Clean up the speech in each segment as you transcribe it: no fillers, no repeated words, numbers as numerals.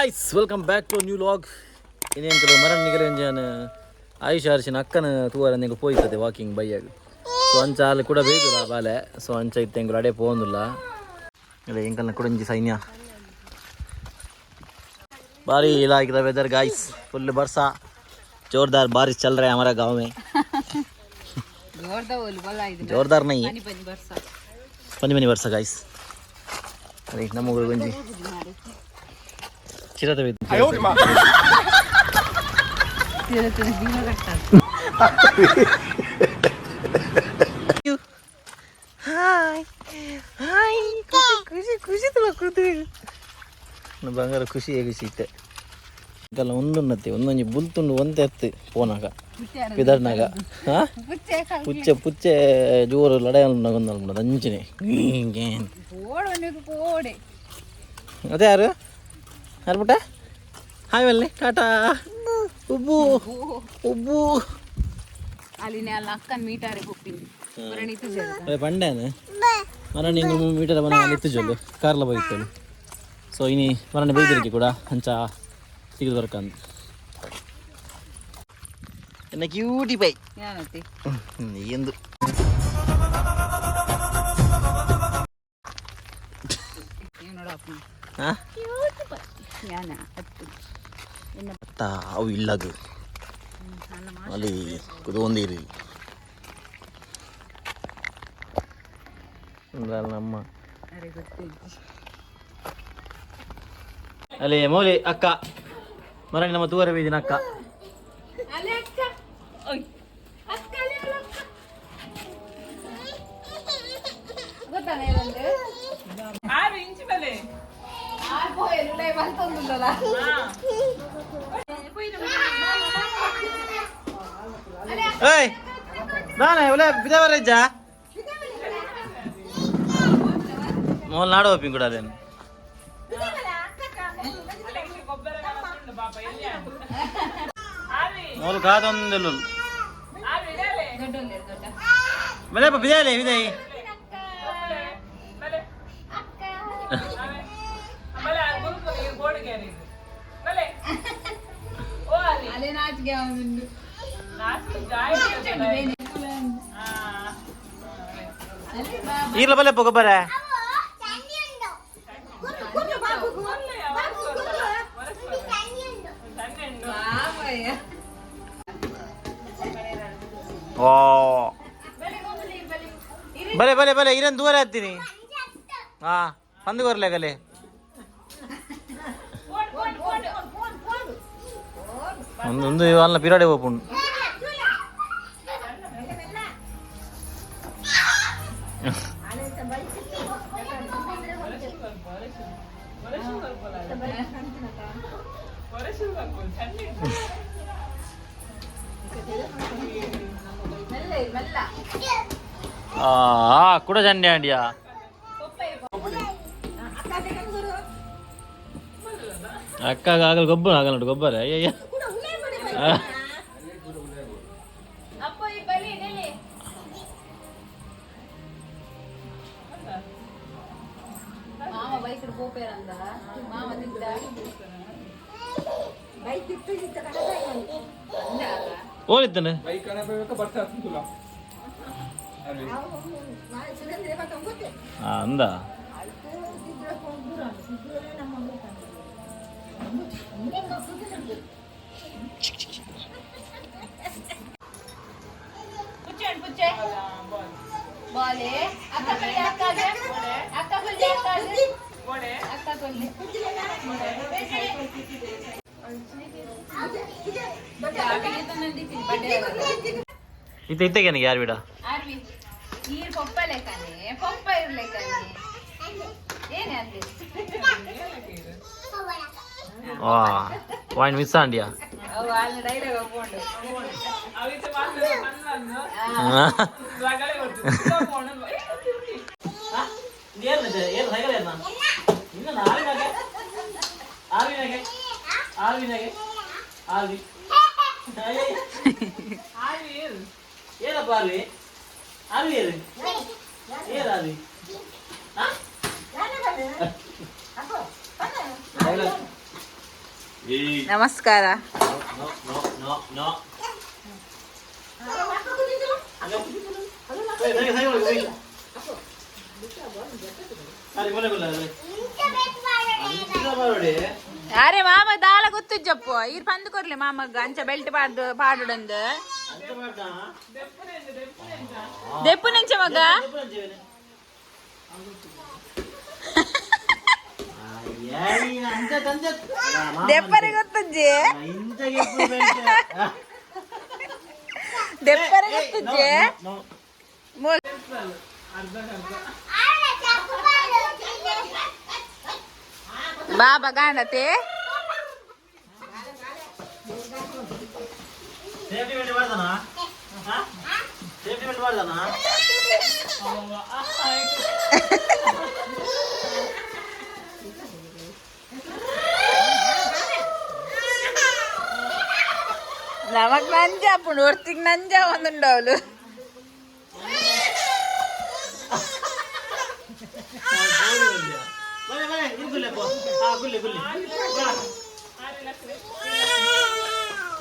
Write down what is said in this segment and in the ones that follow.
guys, welcome back to a new vlog. Ini yang kalau Morani nigelenjan Aayushi Aarushig akkana tuvaran ninge poyitade walking by ag. So ancha alli kuda bedula bale. So ancha itte engulu ade poondulla. Ade enkalna kuda inji sainya. Bari like the weather guys. Full बरसा. जोरदार बारिश चल रहा है हमारा गांव में. जोरदार नहीं है. पानी बरसा guys. अरे नमो गुरुजी. चिरा तबे. आयो रे मां. चिरा तबे बीमा करता. हाय. हाय. खुशी तो लगती है. ना बंगार खुशी है खुशी ते. कल ಒಂದೊಂದತ್ತೆ ಒಂದೊಂದು ಬುಲ್ತುಂಡು ಒಂದೆತ್ತು ಪೋನಾಗ ಬಿದರ್ನಾಗ ಹಾ ಪುಚ್ಚೆ ಜೋರು ಲಡೆಯಲ್ಲ ಗೊಂದಲ್ಲ ದಂಚಿನೆ ಅದೇ ಯಾರು ಬಿಟ್ಟ ಹಾಯ್ ವೆಲ್ಲಿ ಟಾಟಾ ಉಬ್ಬು ಉಬ್ಬು ಅಲ್ಲಿನೇ ಅಲ್ಲ ಅಕ್ಕನ ಮೀಟಾರೆ ಹೋಗ್ತೀನಿ ಪಂಡೇನೆ ಮರಣ ಹಿಂಗೆ ಮೀಟರ್ ಮನೆ ಅಲ್ಲಿ ಜೊಲ್ಲು ಕಾರ್ಲ ಬೈತೇನೆ ಸೊ ಇನಿ ಮರಣ ಬೈದಿರಿಕೆ ಕೂಡ ಅಂಚ ಸಿಗದು ಬರ್ಕಂದು ಎನ್ನ ಕ್ಯೂಟಿ ಬೈ ಯಾನತಿ ಎಂದು ನೋಡಪ್ಪ ಹಾ ಕ್ಯೂಟಿ ಬೈ ಯಾನ ಅತ್ತು ಎನ್ನ ತಾ ಅವು ಇಲ್ಲದು ಅಲ್ಲಿ ಕುದೊಂದಿರಿ ನಮ್ಮ ಅರೆ ಗೊತ್ತಿಲ್ಲ ಅಲ್ಲಿ ಮೌಲಿ ಅಕ್ಕ ಮರಣಿ ನಮ್ಮ ತೂವರೆ ಬೀದಿನ ಅಕ್ಕ మోల్ నాడు ఓపి కూడా అదేను మోల్ కాదొందెలు మళ్ళీ బిదాలే బిదాయి ಈಗಲ ಬಲ್ಲೆ ಗೊಬ್ಬರ ಬಲೆ ಇರನ್ ದೂರ ಹತ್ತೀನಿ ಹಾ ಪಂದು ಕೊರ್ಲೆ ಕಲೆ ಒಂದು ಅಲ್ಲ ಪಿರಾಡೆ ಓಪುಂಡು ಕೂಡ ಚಂಡೆ ಅಂಡಿಯಾ ಅಕ್ಕಾಗ ಆಗಲ್ಲ ಗೊಬ್ಬರ ಆಗಲ್ಲ ನೋಡಿ ಗೊಬ್ಬರ ಅಯ್ಯ ಓದಿತ್ತಾನೆ ಅಂದ ಇತ್ತೆಗೆ ಯಾರು ಬಿಡ ವಾಯಿನ್ ಮಿಸ್ ಅಂಡಿಯಾ ಏನಪ್ಪ ಅಲ್ಲಿ ಅಲ್ಲಿ ಏನಾದಿ ನಮಸ್ಕಾರ. అరే మామ దాల గుర్తు చెప్పు ఈ పందుకోర్లే మామకు అంచ బెల్ట్ పాడుంది దెప్పు నుంచి మగ దెప్పరి గుర్తుంది దెప్పరి గుర్తుంది బాబా గాండతే ನಮಗ್ ನಂಜ ಅಪ್ಪು ಹೊರ್ತಿಗ್ ನಂಜ ಒಂದುಂಡವಳು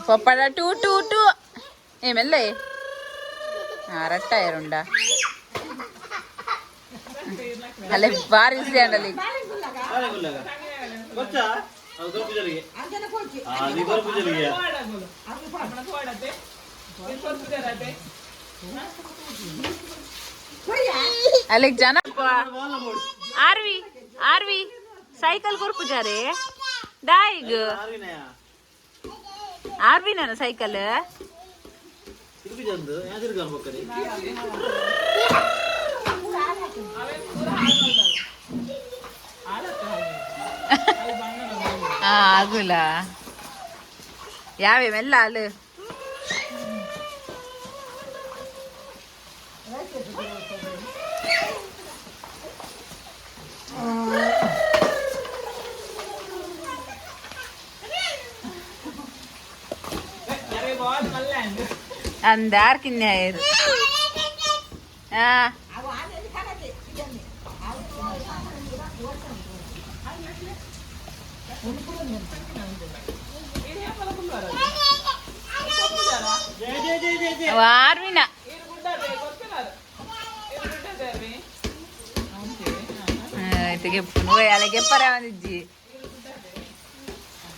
ಪಪ್ಪಡ ಟೂ ಟೂ ಟೂ ఏమెల్లే రట్టాయరుండా అలే బారిసి అండలి ಅಲೆಕ್ ಜನ ಆರ್ವಿ ಆರ್ವಿ ಸೈಕಲ್ ಕೊರ್ಪು ಜಾರೆ ದಾಯಿಗ್ ಆರ್ವಿ ನನ್ನ ಸೈಕಲ್ ಆಗುಲ್ಲ ಯಾವೆಲ್ಲ ಅಲ್ಲ அந்த யாருக்குங்க ఆర్వినా అలా గెప్పరే వందిజ్ಜಿ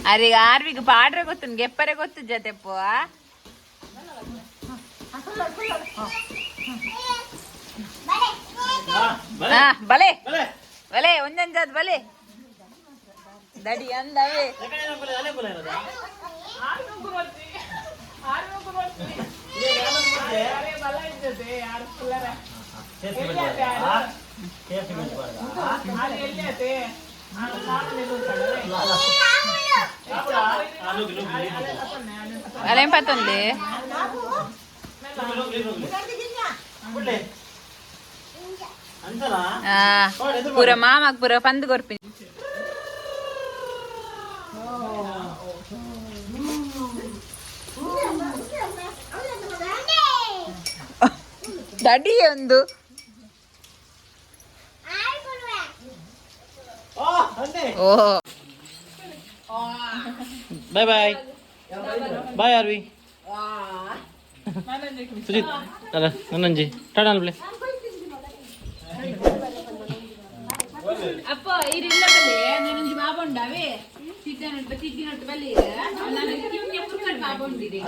ಅರೆ ಆರ್ವಿಗೆ ಪಾಡ್ರೆ ಗೊತ್ತು ಗೆಪ್ಪರೆ ಗೊತ್ತು ಜತೆಪ್ಪು ಬಲೆ ಬಲೆ ಒಂದಂಜಾದ್ ಬಲೆ ದಡಿ ಅಂದವೇ అలేం పతుంది పూర మామకు పూర పందు కొరిపి ದಡಿ ಒಂದು ಓ ಬಾಯ್ ಬಾಯ್ ಬಾಯ್ ಆರ್ವಿ ಸುಜಿತ್ ಅಲ್ಲ ನನ್ನಂಜಿ ಟಾಟಾ ಅನ್ಬಿಳೆ ಅಪ್ಪ ಇರಿಲ್ಲ ಬಲ್ಲಿ ನನಂಜಿ ಬಾಬುಂಡಾವೆ ತಿದ್ದಿನಟ್ಟು ಬಲ್ಲಿ ಬಾಬುಂಡಿರಿ